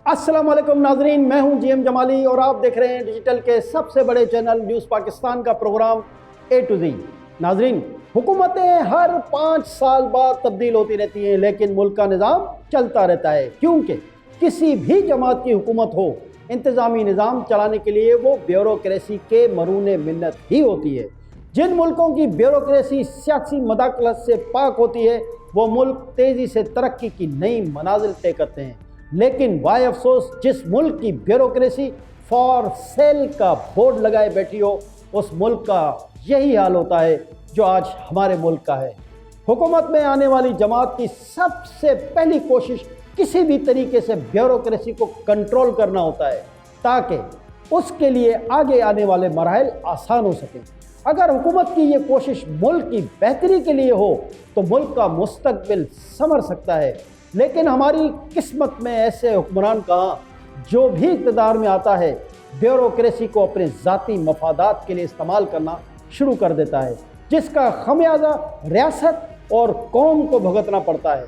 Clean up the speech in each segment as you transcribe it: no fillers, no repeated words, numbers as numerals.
السلام علیکم ناظرین، میں ہوں جی ایم جمالی اور آپ دیکھ رہے ہیں ڈیجیٹل کے سب سے بڑے چینل نیوز پاکستان کا پروگرام اے ٹو زی۔ ناظرین، حکومتیں ہر 5 سال بعد تبدیل ہوتی رہتی ہیں لیکن ملک کا نظام چلتا رہتا ہے، کیونکہ کسی بھی جماعت کی حکومت ہو، انتظامی نظام چلانے کے لیے وہ بیوروکریسی کے مرہون منت ہی ہوتی ہے۔ جن ملکوں کی بیوروکریسی سیاسی مداخلت سے پاک ہوتی ہے وہ ملک تیزی سے ترقی کی نئی منازل طے کرتے ہیں، لیکن وائے افسوس جس ملک کی بیوروکریسی فار سیل کا بورڈ لگائے بیٹھی ہو، اس ملک کا یہی حال ہوتا ہے جو آج ہمارے ملک کا ہے۔ حکومت میں آنے والی جماعت کی سب سے پہلی کوشش کسی بھی طریقے سے بیوروکریسی کو کنٹرول کرنا ہوتا ہے تاکہ اس کے لیے آگے آنے والے مراحل آسان ہو سکیں۔ اگر حکومت کی یہ کوشش ملک کی بہتری کے لیے ہو تو ملک کا مستقبل سنور سکتا ہے، لیکن ہماری قسمت میں ایسے حکمران کہاں جو بھی اقتدار میں آتا ہے بیوروکریسی کو اپنے ذاتی مفادات کے لیے استعمال کرنا شروع کر دیتا ہے، جس کا خمیازہ ریاست اور قوم کو بھگتنا پڑتا ہے۔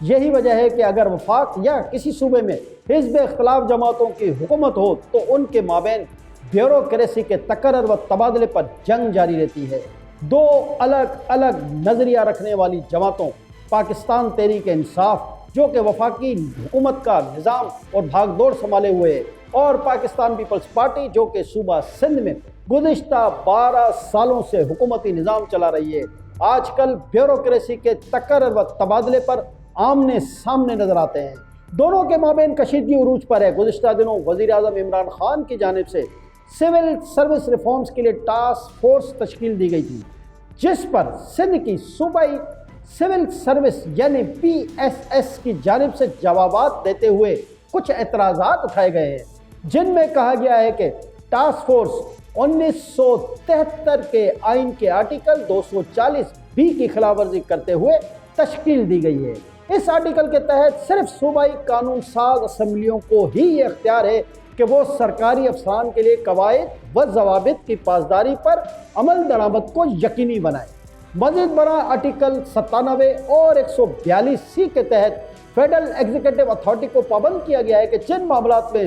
یہی وجہ ہے کہ اگر وفاق یا کسی صوبے میں حزب اختلاف جماعتوں کی حکومت ہو تو ان کے مابین بیوروکریسی کے تکرار و تبادلے پر جنگ جاری رہتی ہے۔ دو الگ الگ نظریہ رکھنے والی جماعتوں، پاکستان تحریک انصاف جو کہ وفاقی حکومت کا نظام اور بھاگ دوڑ سنبھالے ہوئے ہے، اور پاکستان پیپلز پارٹی جو کہ صوبہ سندھ میں گزشتہ 12 سالوں سے حکومتی نظام چلا رہی ہے، آج کل بیوروکریسی کے تکرار و تبادلے پر آمنے سامنے نظر آتے ہیں۔ دونوں کے مابین کشیدگی عروج پر ہے۔ گزشتہ دنوں وزیر اعظم عمران خان کی جانب سے سول سروس ریفارمز کے لیے ٹاسک فورس تشکیل دی گئی تھی، جس پر سندھ کی صوبائی سول سروس یعنی PSS کی جانب سے جوابات دیتے ہوئے کچھ اعتراضات اٹھائے گئے ہیں، جن میں کہا گیا ہے کہ ٹاسک فورس 1973 کے آئین کے آرٹیکل 240B کی خلاف ورزی کرتے ہوئے تشکیل دی گئی ہے۔ اس آرٹیکل کے تحت صرف صوبائی قانون ساز اسمبلیوں کو ہی یہ اختیار ہے کہ وہ سرکاری افسران کے لیے قواعد و ضوابط کی پاسداری پر عمل درآمد کو یقینی بنائے۔ مزید برآں آرٹیکل 97 اور 142C کے تحت فیڈرل ایگزیکٹو اتھارٹی کو پابند کیا گیا ہے کہ جن معاملات میں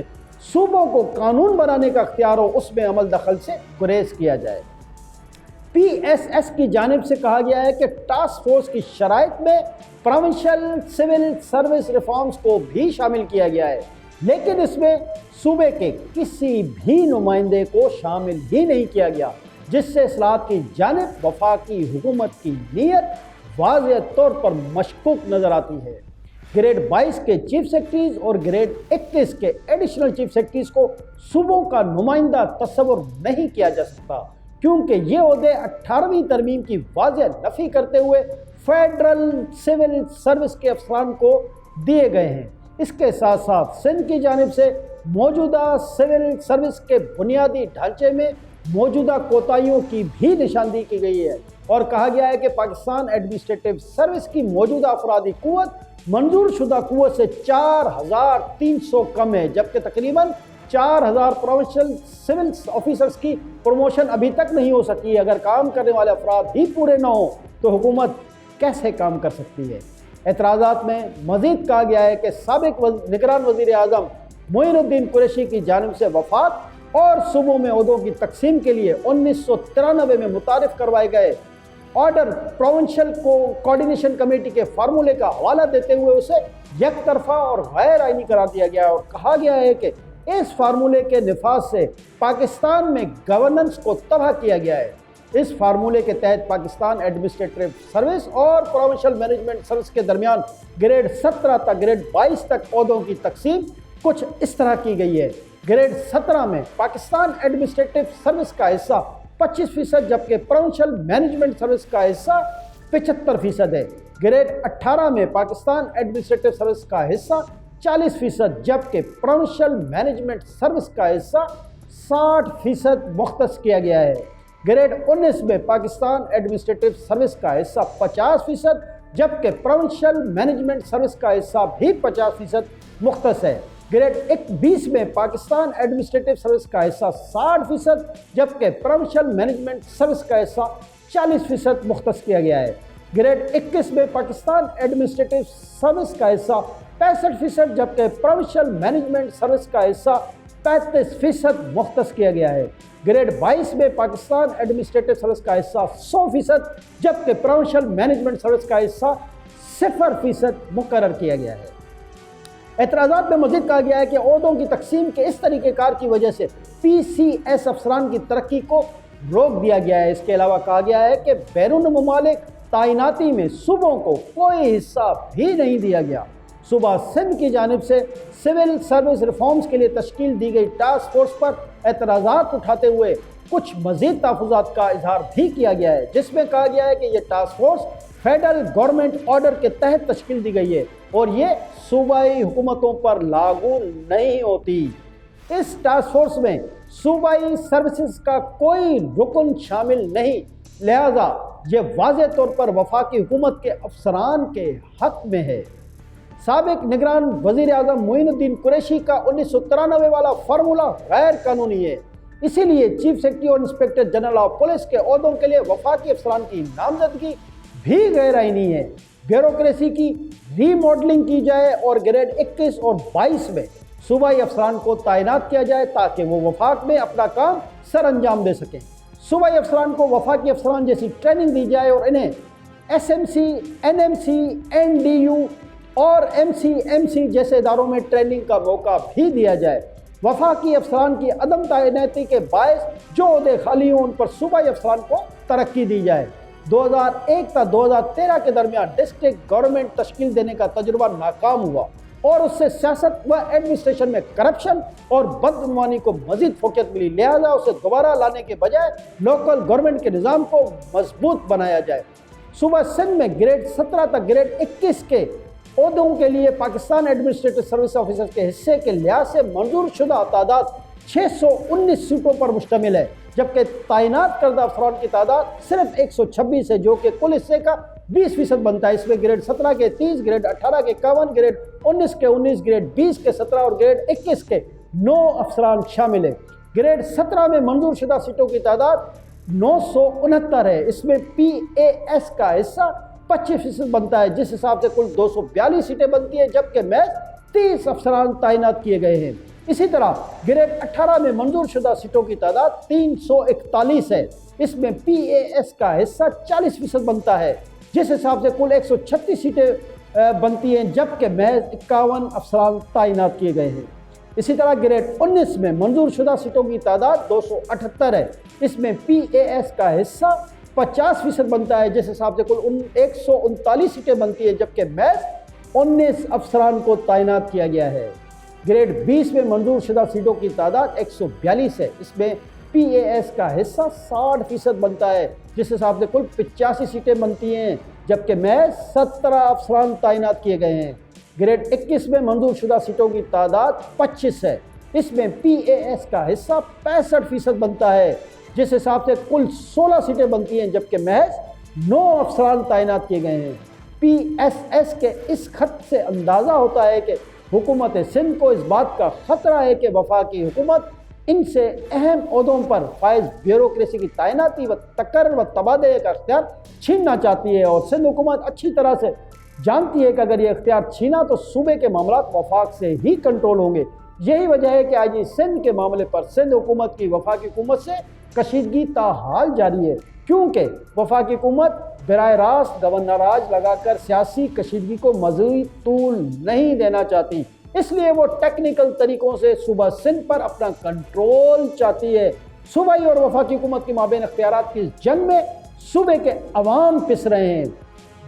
صوبوں کو قانون بنانے کا اختیار ہو اس میں عمل دخل سے گریز کیا جائے۔ PSS کی جانب سے کہا گیا ہے کہ ٹاسک فورس کی شرائط میں پروونشل سول سروس ریفارمز کو بھی شامل کیا گیا ہے، لیکن اس میں صوبے کے کسی بھی نمائندے کو شامل ہی نہیں کیا گیا، جس سے اصلاحات کی جانب وفاقی حکومت کی نیت واضح طور پر مشکوک نظر آتی ہے۔ گریڈ 22 کے چیف سیکرٹریز اور گریڈ 21 کے ایڈیشنل چیف سیکرٹریز کو صوبوں کا نمائندہ تصور نہیں کیا جا سکتا، کیونکہ یہ عہدے 18ویں ترمیم کی واضح نفی کرتے ہوئے فیڈرل سول سروس کے افسران کو دیے گئے ہیں۔ اس کے ساتھ ساتھ سندھ کی جانب سے موجودہ سول سروس کے بنیادی ڈھانچے میں موجودہ کوتاہیوں کی بھی نشاندہی کی گئی ہے، اور کہا گیا ہے کہ پاکستان ایڈمنسٹریٹو سروس کی موجودہ افرادی قوت منظور شدہ قوت سے 4300 کم ہے، جبکہ تقریباً 4000 پروونشل سول آفیسرز کی پروموشن ابھی تک نہیں ہو سکی ہے۔ اگر کام کرنے والے افراد ہی پورے نہ ہوں تو حکومت کیسے کام کر سکتی ہے؟ اعتراضات میں مزید کہا گیا ہے کہ سابق نگران وزیر اعظم معین الدین قریشی کی جانب سے وفاق اور صوبوں میں عہدوں کی تقسیم کے لیے 1993 میں متعارف کروائے گئے آرڈر پروونشل کوآرڈینیشن کمیٹی کے فارمولے کا حوالہ دیتے ہوئے اسے یک طرفہ اور غیر آئینی قرار دیا گیا اور کہا گیا ہے کہ اس فارمولے کے نفاذ سے پاکستان میں گورننس کو تباہ کیا گیا ہے۔ اس فارمولے کے تحت پاکستان ایڈمنسٹریٹو سروس اور پروونشل مینجمنٹ سروس کے درمیان گریڈ 17 تک گریڈ 22 تک عہدوں کی تقسیم کچھ اس طرح کی گئی ہے۔ گریڈ 17 میں پاکستان ایڈمنسٹریٹو سروس کا حصہ 25%، جبکہ پروونشل مینجمنٹ سروس کا حصہ 75% ہے۔ گریڈ 18 میں پاکستان ایڈمنسٹریٹو سروس کا حصہ 40%، جبکہ پروونشل مینجمنٹ سروس کا حصہ 60% مختص کیا گیا ہے۔ گریڈ 19 میں پاکستان ایڈمنسٹریٹو سروس کا حصہ 50%، جبکہ پروونشل مینجمنٹ سروس کا حصہ بھی 50% مختص ہے۔ گریڈ 20 میں پاکستان ایڈمنسٹریٹو سروس کا حصہ 60%، جبکہ پروونشل مینجمنٹ سروس کا حصہ 40% مختص کیا گیا ہے۔ گریڈ 21 میں پاکستان ایڈمنسٹریٹو سروس کا حصہ 65%، جبکہ پروونشل مینجمنٹ سروس کا حصہ 35% مختص کیا گیا ہے۔ گریڈ 22 میں پاکستان ایڈمنسٹریٹو سروس کا حصہ 100%، جبکہ پروونشل مینجمنٹ سروس کا حصہ 0% مقرر کیا گیا ہے۔ اعتراضات میں مزید کہا گیا ہے کہ عہدوں کی تقسیم کے اس طریقہ کار کی وجہ سے پی سی ایس افسران کی ترقی کو روک دیا گیا ہے۔ اس کے علاوہ کہا گیا ہے کہ بیرون ممالک تعیناتی میں صوبوں کو کوئی حصہ بھی نہیں دیا گیا۔ صوبہ سندھ کی جانب سے سول سروس ریفارمز کے لیے تشکیل دی گئی ٹاسک فورس پر اعتراضات اٹھاتے ہوئے کچھ مزید تحفظات کا اظہار بھی کیا گیا ہے، جس میں کہا گیا ہے کہ یہ task force federal government order کے تحت تشکیل دی گئی ہے اور یہ صوبائی حکومتوں پر لاگو نہیں ہوتی۔ اس ٹاسک فورس میں صوبائی سروسز کا کوئی رکن شامل نہیں، لہذا یہ واضح طور پر وفاقی حکومت کے افسران کے حق میں ہے۔ سابق نگران وزیر اعظم معین الدین قریشی کا 1993 والا فارمولہ غیر قانونی ہے، اسی لیے چیف سیکرٹری اور انسپکٹر جنرل آف پولیس کے عہدوں کے لیے وفاقی افسران کی نامزدگی بھی غیر آئینی ہے۔ بیوروکریسی کی ری ماڈلنگ کی جائے اور گریڈ 21 اور 22 میں صوبائی افسران کو تعینات کیا جائے تاکہ وہ وفاق میں اپنا کام سر انجام دے سکیں۔ صوبائی افسران کو وفاقی افسران جیسی ٹریننگ دی جائے اور انہیں S M C, N M C, N D U اور ایم سی ایم سی جیسے اداروں میں ٹریننگ کا موقع بھی دیا جائے۔ وفاقی افسران کی عدم تعیناتی کے باعث جو عہدے خالی ہوں ان پر صوبائی افسران کو ترقی دی جائے۔ 2001 تا 2013 کے درمیان ڈسٹرکٹ گورنمنٹ تشکیل دینے کا تجربہ ناکام ہوا اور اس سے سیاست و ایڈمنسٹریشن میں کرپشن اور بدعنوانی کو مزید فوقیت ملی، لہذا اسے دوبارہ لانے کے بجائے لوکل گورنمنٹ کے نظام کو مضبوط بنایا جائے۔ صوبہ سندھ میں گریڈ 17 تک گریڈ 21 کے عہدوں کے لیے پاکستان ایڈمنسٹریٹو سروس آفیسر کے حصے کے لحاظ سے منظور شدہ تعداد 619 سیٹوں پر مشتمل ہے، جبکہ تعینات کردہ افسران کی تعداد صرف 126 ہے، جو کہ کل حصے کا 20% بنتا ہے۔ اس میں گریڈ 17 کے 30، گریڈ 18 کے 51، گریڈ 19 کے 19، گریڈ 20 کے 17 اور گریڈ 21 کے 9 افسران شامل ہیں۔ گریڈ 17 میں منظور شدہ سیٹوں کی تعداد 969 ہے، اس میں پی اے ایس کا حصہ 25% بنتا ہے، جس حساب سے کل 242 سیٹیں بنتی ہیں، جبکہ محض 30 افسران تعینات کیے گئے ہیں۔ اسی طرح گریڈ 18 میں منظور شدہ سیٹوں کی تعداد 341 ہے، اس میں پی اے ایس کا حصہ 40% بنتا ہے، جس حساب سے کل 136 سیٹیں بنتی ہیں، جبکہ محض 51 افسران تعینات کیے گئے ہیں۔ اسی طرح گریڈ 19 میں منظور شدہ سیٹوں کی تعداد 278 ہے، اس میں پی اے ایس کا حصہ 50% بنتا ہے، جس حساب سے کل 139 سیٹیں بنتی ہیں، جبکہ محض 19 افسران کو تعینات کیا گیا ہے۔ گریڈ 20 میں منظور شدہ سیٹوں کی تعداد 142 ہے، اس میں پی اے ایس کا حصہ 60% بنتا ہے، جس حساب سے کل 85 سیٹیں بنتی ہیں، جبکہ محض 17 افسران تعینات کیے گئے ہیں۔ گریڈ 21 میں منظور شدہ سیٹوں کی تعداد 25 ہے، اس میں پی اے ایس کا حصہ 65% بنتا ہے، جس حساب سے کل 16 سیٹیں بنتی ہیں، جبکہ محض 9 افسران تعینات کیے گئے ہیں۔ پی ایس ایس کے اس خط سے اندازہ ہوتا ہے کہ حکومت سندھ کو اس بات کا خطرہ ہے کہ وفاقی حکومت ان سے اہم عہدوں پر فائز بیوروکریسی کی تعیناتی و تقرر و تبادلے کا اختیار چھیننا چاہتی ہے، اور سندھ حکومت اچھی طرح سے جانتی ہے کہ اگر یہ اختیار چھینا تو صوبے کے معاملات وفاق سے ہی کنٹرول ہوں گے۔ یہی وجہ ہے کہ آج سندھ کے معاملے پر سندھ حکومت کی وفاقی حکومت سے کشیدگی تاحال جاری ہے، کیونکہ وفاقی حکومت براہ راست گورنر راج لگا کر سیاسی کشیدگی کو مزید طول نہیں دینا چاہتی، اس لیے وہ ٹیکنیکل طریقوں سے صوبہ سندھ پر اپنا کنٹرول چاہتی ہے۔ صوبائی اور وفاقی حکومت کے مابین اختیارات کی جنگ میں صوبے کے عوام پس رہے ہیں،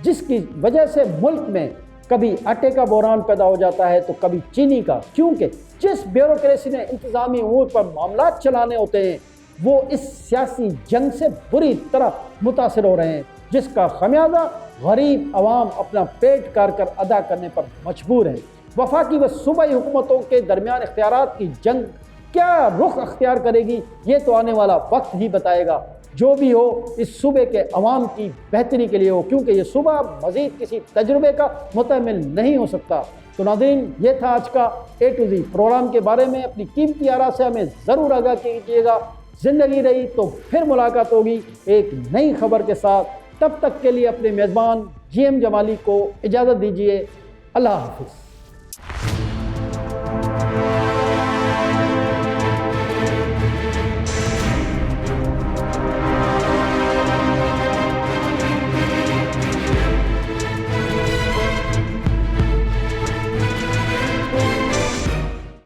جس کی وجہ سے ملک میں کبھی آٹے کا بحران پیدا ہو جاتا ہے تو کبھی چینی کا، کیونکہ جس بیوروکریسی نے انتظامی امور پر معاملات چلانے ہوتے ہیں وہ اس سیاسی جنگ سے بری طرح متاثر ہو رہے ہیں، جس کا خمیازہ غریب عوام اپنا پیٹ کاٹ کر ادا کرنے پر مجبور ہے۔ وفاقی و صوبائی حکومتوں کے درمیان اختیارات کی جنگ کیا رخ اختیار کرے گی، یہ تو آنے والا وقت ہی بتائے گا۔ جو بھی ہو اس صوبے کے عوام کی بہتری کے لیے ہو، کیونکہ یہ صوبہ مزید کسی تجربے کا متحمل نہیں ہو سکتا۔ تو ناظرین، یہ تھا آج کا A to Z پروگرام کے بارے میں۔ اپنی قیمتی آراء سے ہمیں ضرور آگاہ کیجیے گا۔ زندگی رہی تو پھر ملاقات ہوگی ایک نئی خبر کے ساتھ، تب تک کے لیے اپنے میزبان GM جمالی کو اجازت دیجیے۔ اللہ حافظ۔